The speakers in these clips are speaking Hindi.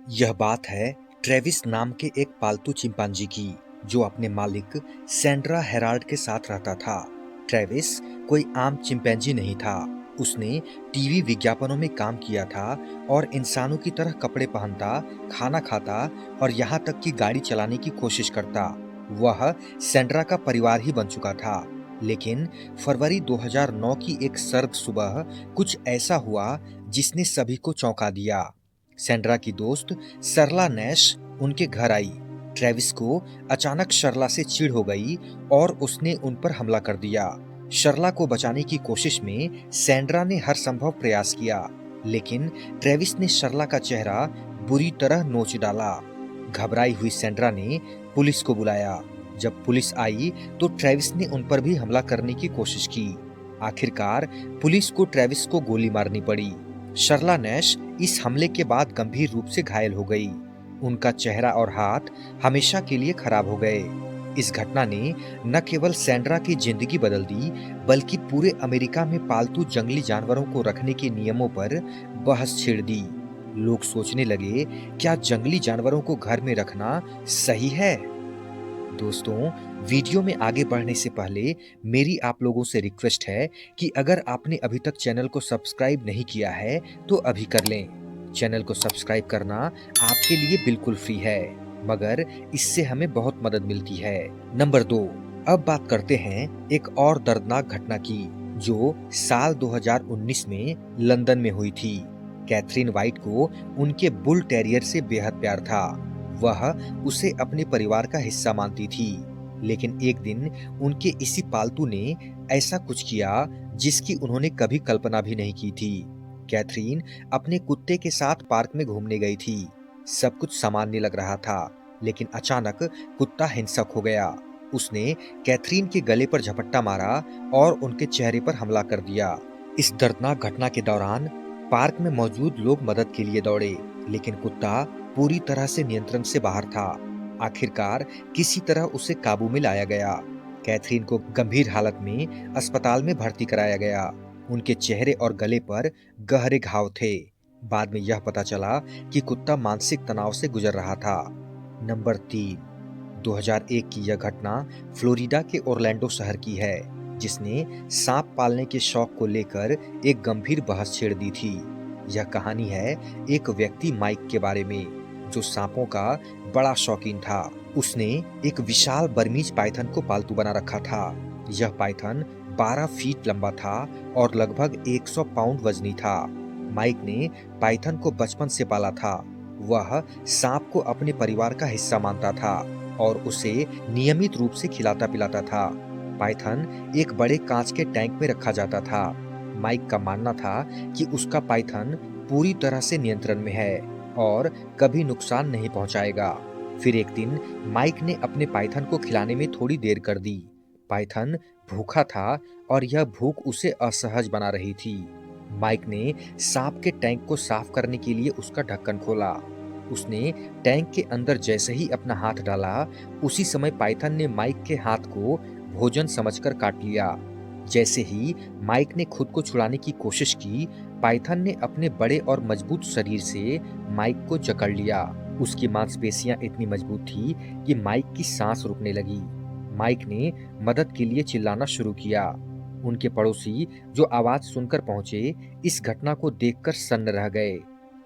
यह बात है ट्रेविस नाम के एक पालतू चिंपांजी की, जो अपने मालिक सैंड्रा हेराल्ड के साथ रहता था। ट्रेविस कोई आम चिंपैंजी नहीं था। उसने टीवी विज्ञापनों में काम किया था और इंसानों की तरह कपड़े पहनता, खाना खाता और यहाँ तक कि गाड़ी चलाने की कोशिश करता। वह सैंड्रा का परिवार ही बन चुका था। लेकिन फरवरी 2009 की एक सर्द सुबह कुछ ऐसा हुआ जिसने सभी को चौंका दिया। सैंड्रा की दोस्त सरला नैश उनके घर आई। ट्रेविस को अचानक शर्ला से चिढ़ हो गई और उसने उन पर हमला कर दिया। शर्ला को बचाने की कोशिश में सैंड्रा ने हर संभव प्रयास किया, लेकिन ट्रेविस ने शर्ला का चेहरा बुरी तरह नोच डाला। घबराई हुई सैंड्रा ने पुलिस को बुलाया। जब पुलिस आई तो ट्रेविस ने उन पर भी हमला करने की कोशिश की। आखिरकार पुलिस को ट्रेविस को गोली मारनी पड़ी। शर्ला नैश इस हमले के बाद गंभीर रूप से घायल हो गई। उनका चेहरा और हाथ हमेशा के लिए खराब हो गए। इस घटना ने न केवल सैंड्रा की जिंदगी बदल दी, बल्कि पूरे अमेरिका में पालतू जंगली जानवरों को रखने के नियमों पर बहस छेड़ दी। लोग सोचने लगे, क्या जंगली जानवरों को घर में रखना सही है? दोस्तों, वीडियो में आगे बढ़ने से पहले मेरी आप लोगों से रिक्वेस्ट है कि अगर आपने अभी तक चैनल को सब्सक्राइब नहीं किया है तो अभी कर लें। चैनल को सब्सक्राइब करना आपके लिए बिल्कुल फ्री है, मगर इससे हमें बहुत मदद मिलती है। नंबर 2, अब बात करते हैं एक और दर्दनाक घटना की, जो साल 2019 में लंदन में हुई थी। कैथरीन वाइट को उनके बुल टेरियर से बेहद प्यार था। वह उसे अपने परिवार का हिस्सा मानती थी। लेकिन एक दिन उनके इसी पालतू ने ऐसा कुछ किया जिसकी उन्होंने कभी कल्पना भी नहीं की थी। कैथरीन अपने कुत्ते के साथ पार्क में घूमने गई थी। सब कुछ सामान्य लग रहा था, लेकिन अचानक कुत्ता हिंसक हो गया। उसने कैथरीन के गले पर झपट्टा मारा और उनके चेहरे पर हमला कर दिया। इस दर्दनाक घटना के दौरान पार्क में मौजूद लोग मदद के लिए दौड़े, लेकिन कुत्ता पूरी तरह से नियंत्रण से बाहर था। आखिरकार किसी तरह उसे काबू में लाया गया। कैथरीन को गंभीर हालत में अस्पताल में भर्ती कराया गया। उनके चेहरे और गले पर गहरे घाव थे। बाद में यह पता चला कि कुत्ता मानसिक तनाव से गुजर रहा था। नंबर 3, 2001 की यह घटना फ्लोरिडा के ओरलैंडो शहर की है, जिसने सांप पालने के शौक को लेकर एक गंभीर बहस छेड़ दी थी। यह कहानी है एक व्यक्ति माइक के बारे में, जो सांपों का बड़ा शौकीन था। उसने एक विशाल बर्मीज पाइथन को पालतू बना रखा था। यह पाइथन 12 फीट लंबा था और लगभग 100 पाउंड वजनी था। माइक ने पाइथन को बचपन से पाला था। वह सांप को अपने परिवार का हिस्सा मानता था और उसे नियमित रूप से खिलाता पिलाता था। पाइथन एक बड़े कांच के टैंक में रखा जाता था। माइक का मानना था कि उसका पाइथन पूरी तरह से नियंत्रण में है और कभी नुकसान नहीं पहुंचाएगा। फिर एक दिन माइक ने अपने पाइथन को खिलाने में थोड़ी देर कर दी। पाइथन भूखा था और यह भूख उसे असहज बना रही थी। माइक ने सांप के टैंक को साफ करने के लिए उसका ढक्कन खोला। उसने टैंक के अंदर जैसे ही अपना हाथ डाला, उसी समय पाइथन ने माइक के हाथ को भोजन समझकर काट लिया। जैसे ही माइक ने खुद को छुड़ाने की कोशिश की, पाइथन ने अपने बड़े और मजबूत शरीर से माइक को जकड़ लिया। उसकी मांसपेशियां इतनी मजबूत थी कि माइक की सांस रुकने लगी। माइक ने मदद के लिए चिल्लाना शुरू किया। उनके पड़ोसी, जो आवाज सुनकर पहुंचे, इस घटना को देखकर सन्न रह गए।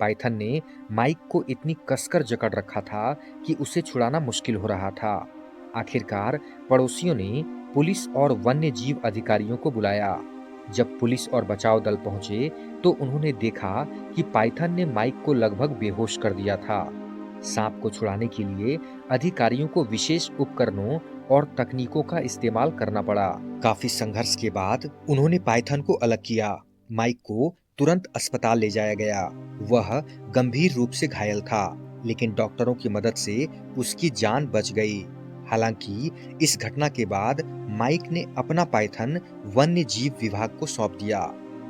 पाइथन ने माइक को इतनी कसकर जकड़ रखा था कि उसे छुड़ाना मुश्किल हो रहा था। आखिरकार पड़ोसियों ने पुलिस और वन्य जीव अधिकारियों को बुलाया। जब पुलिस और बचाव दल पहुंचे तो उन्होंने देखा कि पाइथन ने माइक को लगभग बेहोश कर दिया था। सांप को छुड़ाने के लिए अधिकारियों को विशेष उपकरणों और तकनीकों का इस्तेमाल करना पड़ा। काफी संघर्ष के बाद उन्होंने पाइथन को अलग किया। माइक को तुरंत अस्पताल ले जाया गया। वह गंभीर रूप से घायल था, लेकिन डॉक्टरों की मदद से उसकी जान बच गई। हालांकि इस घटना के बाद माइक ने अपना पाइथन वन्य जीव विभाग को सौंप दिया।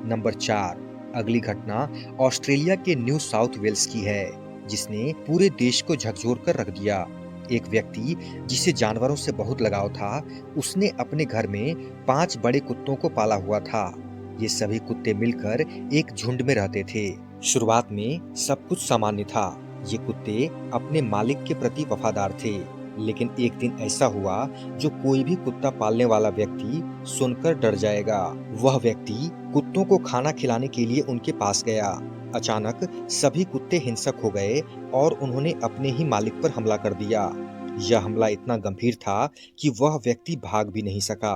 नंबर 4, अगली घटना ऑस्ट्रेलिया के न्यू साउथ वेल्स की है, जिसने पूरे देश को झकझोर कर रख दिया। एक व्यक्ति जिसे जानवरों से बहुत लगाव था, उसने अपने घर में 5 बड़े कुत्तों को पाला हुआ था। ये सभी कुत्ते मिलकर एक झुंड में रहते थे। शुरुआत में सब कुछ सामान्य था, ये कुत्ते अपने मालिक के प्रति वफादार थे, लेकिन एक दिन ऐसा हुआ जो कोई भी कुत्ता पालने वाला व्यक्ति सुनकर डर जाएगा। वह व्यक्ति कुत्तों को खाना खिलाने के लिए उनके पास गया। अचानक सभी कुत्ते हिंसक हो गए और उन्होंने अपने ही मालिक पर हमला कर दिया। यह हमला इतना गंभीर था कि वह व्यक्ति भाग भी नहीं सका।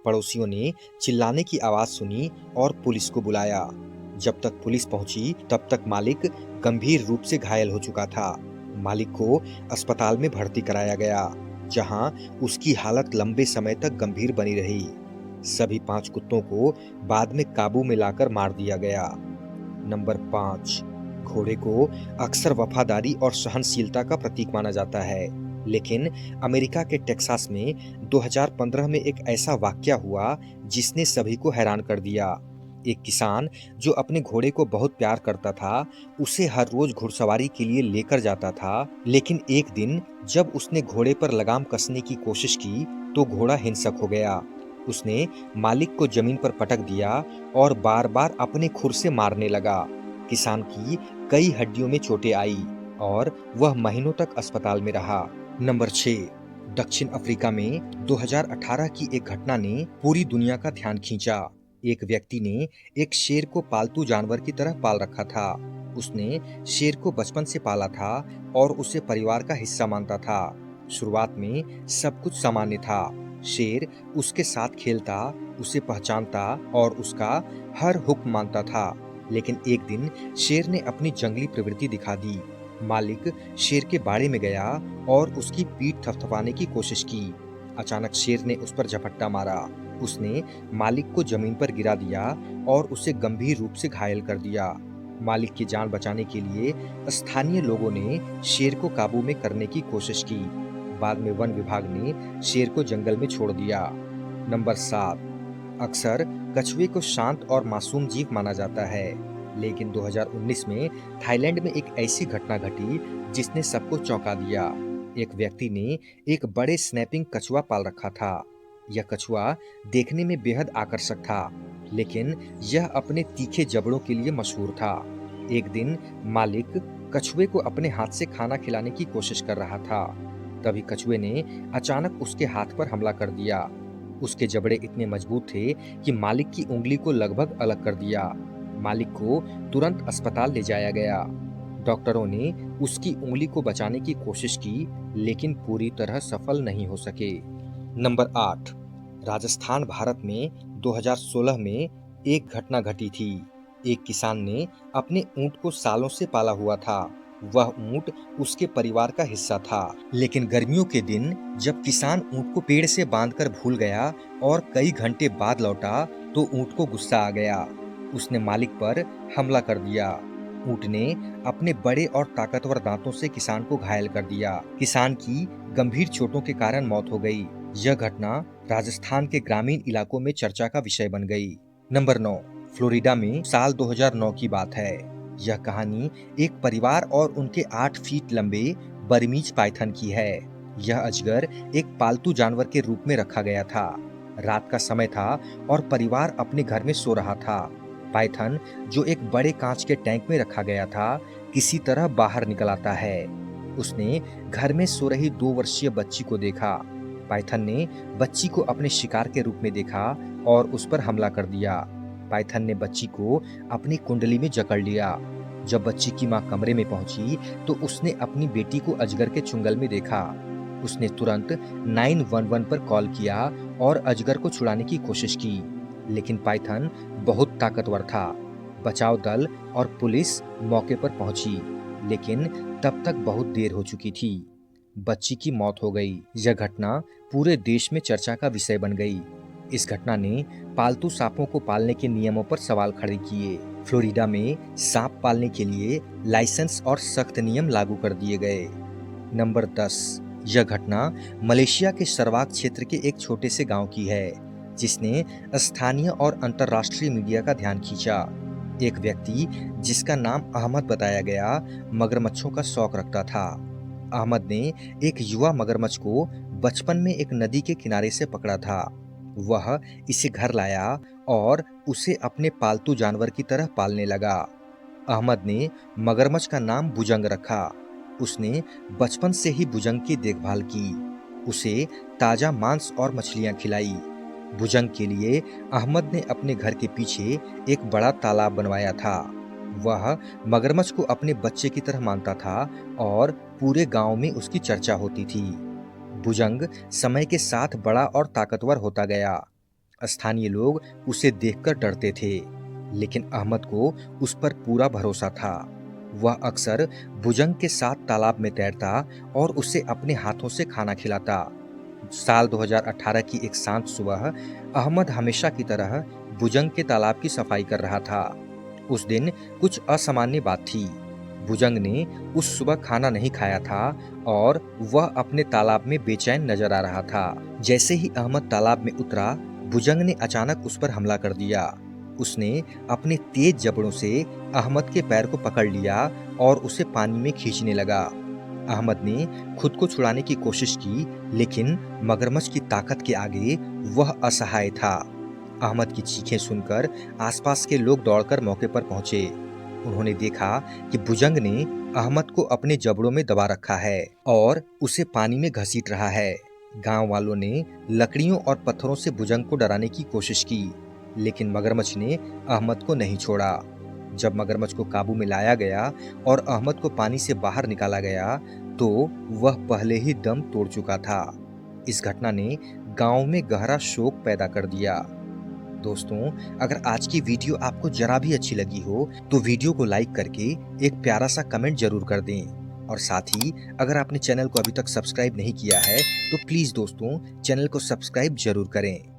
पड़ोसियों ने चिल्लाने की आवाज सुनी और पुलिस को बुलाया। जब तक पुलिस पहुंची तब तक मालिक गंभीर रूप से घायल हो चुका था। मालिक को अस्पताल में भर्ती कराया गया, जहां उसकी हालत लंबे समय तक गंभीर बनी रही। सभी 5 कुत्तों को बाद में काबू में लाकर मार दिया गया। नंबर 5, घोड़े को अक्सर वफादारी और सहनशीलता का प्रतीक माना जाता है, लेकिन अमेरिका के टेक्सास में 2015 में एक ऐसा वाकया हुआ जिसने सभी को हैरान कर दिया। एक किसान जो अपने घोड़े को बहुत प्यार करता था, उसे हर रोज घुड़सवारी के लिए लेकर जाता था, लेकिन एक दिन जब उसने घोड़े पर लगाम कसने की कोशिश की, तो घोड़ा हिंसक हो गया। उसने मालिक को जमीन पर पटक दिया और बार-बार अपने खुर से मारने लगा। किसान की कई हड्डियों में चोटें आई और वह महीनों तक अस्पताल में रहा। नंबर 6, दक्षिण अफ्रीका में 2018 की एक घटना ने पूरी दुनिया का ध्यान खींचा। एक व्यक्ति ने एक शेर को पालतू जानवर की तरह पाल रखा था। उसने शेर को बचपन से पाला था और उसे परिवार का हिस्सा मानता था। शुरुआत में सब कुछ सामान्य था। शेर उसके साथ खेलता, उसे पहचानता और उसका हर हुक्म मानता था। लेकिन एक दिन शेर ने अपनी जंगली प्रवृत्ति दिखा दी। मालिक शेर के बाड़े में गया और उसकी पीठ थपथपाने की कोशिश की। अचानक शेर ने उस पर झपट्टा मारा। उसने मालिक को जमीन पर गिरा दिया और उसे गंभीर रूप से घायल कर दिया। मालिक की जान बचाने के लिए स्थानीय लोगों ने शेर को काबू में करने की कोशिश की। बाद में वन विभाग ने शेर को जंगल में छोड़ दिया। नंबर 7, अक्सर कछुए को शांत और मासूम जीव माना जाता है, लेकिन 2019 में थाईलैंड में एक ऐसी घटना घटी जिसने सबको चौंका दिया। एक व्यक्ति ने एक बड़े स्नैपिंग कछुआ पाल रखा था। यह कछुआ देखने में बेहद आकर्षक था, लेकिन यह अपने तीखे जबड़ों के लिए मशहूर था। एक दिन मालिक कछुए को अपने हाथ से खाना खिलाने की कोशिश कर रहा था। तभी कछुए ने अचानक उसके हाथ पर हमला कर दिया। उसके जबड़े इतने मजबूत थे कि मालिक की उंगली को लगभग अलग कर दिया। मालिक को तुरंत अस्पताल ले जाया गया। डॉक्टरों ने उसकी उंगली को बचाने की कोशिश की, लेकिन पूरी तरह सफल नहीं हो सके। नंबर 8, राजस्थान, भारत में 2016 में एक घटना घटी थी। एक किसान ने अपने ऊंट को सालों से पाला हुआ था। वह ऊंट उसके परिवार का हिस्सा था, लेकिन गर्मियों के दिन जब किसान ऊंट को पेड़ से बांधकर भूल गया और कई घंटे बाद लौटा, तो ऊंट को गुस्सा आ गया। उसने मालिक पर हमला कर दिया। ऊंट ने अपने बड़े और ताकतवर दांतों से किसान को घायल कर दिया। किसान की गंभीर चोटों के कारण मौत हो गई। यह घटना राजस्थान के ग्रामीण इलाकों में चर्चा का विषय बन गई। नंबर 9, फ्लोरिडा में साल 2009 की बात है। यह कहानी एक परिवार और उनके 8 फीट लंबे बर्मीज पाइथन की है। यह अजगर एक पालतू जानवर के रूप में रखा गया था। रात का समय था और परिवार अपने घर में सो रहा था। पाइथन, जो एक बड़े कांच के टैंक में रखा गया था, किसी तरह बाहर निकल आता है। उसने घर में सो रही 2 वर्षीय बच्ची को देखा। पाइथन ने बच्ची को अपने शिकार के रूप में देखा और उस पर हमला कर दिया। पाइथन ने बच्ची को अपनी कुंडली में जकड़ लिया। जब बच्ची की मां कमरे में पहुंची तो उसने अपनी बेटी को अजगर के चुंगल में देखा। उसने तुरंत 911 पर कॉल किया और अजगर को छुड़ाने की कोशिश की, लेकिन पाइथन बहुत ताकतवर था। बचाव दल और पुलिस मौके पर पहुंची, लेकिन तब तक बहुत देर हो चुकी थी। बच्ची की मौत हो गई। यह घटना पूरे देश में चर्चा का विषय बन गई। इस घटना ने पालतू सांपों को पालने के नियमों पर सवाल खड़े किए। फ्लोरिडा में सांप पालने के लिए लाइसेंस और सख्त नियम लागू कर दिए गए। नंबर 10, यह घटना मलेशिया के सरवाक क्षेत्र के एक छोटे से गांव की है, जिसने स्थानीय और अंतर्राष्ट्रीय मीडिया का ध्यान खींचा। एक व्यक्ति, जिसका नाम अहमद बताया गया, मगरमच्छों का शौक रखता था। अहमद ने एक युवा मगरमच्छ को बचपन में एक नदी के किनारे से पकड़ा था। वह इसे घर लाया और उसे अपने पालतू जानवर की तरह पालने लगा। अहमद ने मगरमच्छ का नाम बुजंग रखा। उसने बचपन से ही भुजंग की देखभाल की, उसे ताजा मांस और मछलियां खिलाई। भुजंग के लिए अहमद ने अपने घर के पीछे एक बड़ा तालाब बनवाया था। वह मगरमच्छ को अपने बच्चे की तरह मानता था और पूरे गांव में उसकी चर्चा होती थी। भुजंग समय के साथ बड़ा और ताकतवर होता गया। स्थानीय लोग उसे देखकर डरते थे, लेकिन अहमद को उस पर पूरा भरोसा था। वह अक्सर भुजंग के साथ तालाब में तैरता और उसे अपने हाथों से खाना खिलाता। साल 2018 की एक शांत सुबह अहमद हमेशा की तरह भुजंग के तालाब की सफाई कर रहा था। उस दिन कुछ असामान्य बात थी। भुजंग ने उस सुबह खाना नहीं खाया था और वह अपने तालाब में बेचैन नजर आ रहा था। जैसे ही अहमद तालाब में उतरा, भुजंग ने अचानक उस पर हमला कर दिया। उसने अपने तेज जबड़ों से अहमद के पैर को पकड़ लिया और उसे पानी में खींचने लगा। अहमद ने खुद को छुड़ाने की कोशिश की, लेकिन मगरमच्छ की ताकत के आगे वह असहाय था। अहमद की चीखें सुनकर आसपास के लोग दौड़कर मौके पर पहुंचे। उन्होंने देखा कि भुजंग ने अहमद को अपने जबड़ों में दबा रखा है और उसे पानी में घसीट रहा है। गांव वालों ने लकड़ियों और पत्थरों से भुजंग को डराने की कोशिश की, लेकिन मगरमच्छ ने अहमद को नहीं छोड़ा। जब मगरमच्छ को काबू में लाया गया और अहमद को पानी से बाहर निकाला गया, तो वह पहले ही दम तोड़ चुका था। इस घटना ने गांव में गहरा शोक पैदा कर दिया। दोस्तों, अगर आज की वीडियो आपको जरा भी अच्छी लगी हो तो वीडियो को लाइक करके एक प्यारा सा कमेंट जरूर कर दें। और साथ ही अगर आपने चैनल को अभी तक सब्सक्राइब नहीं किया है तो प्लीज दोस्तों चैनल को सब्सक्राइब जरूर करें।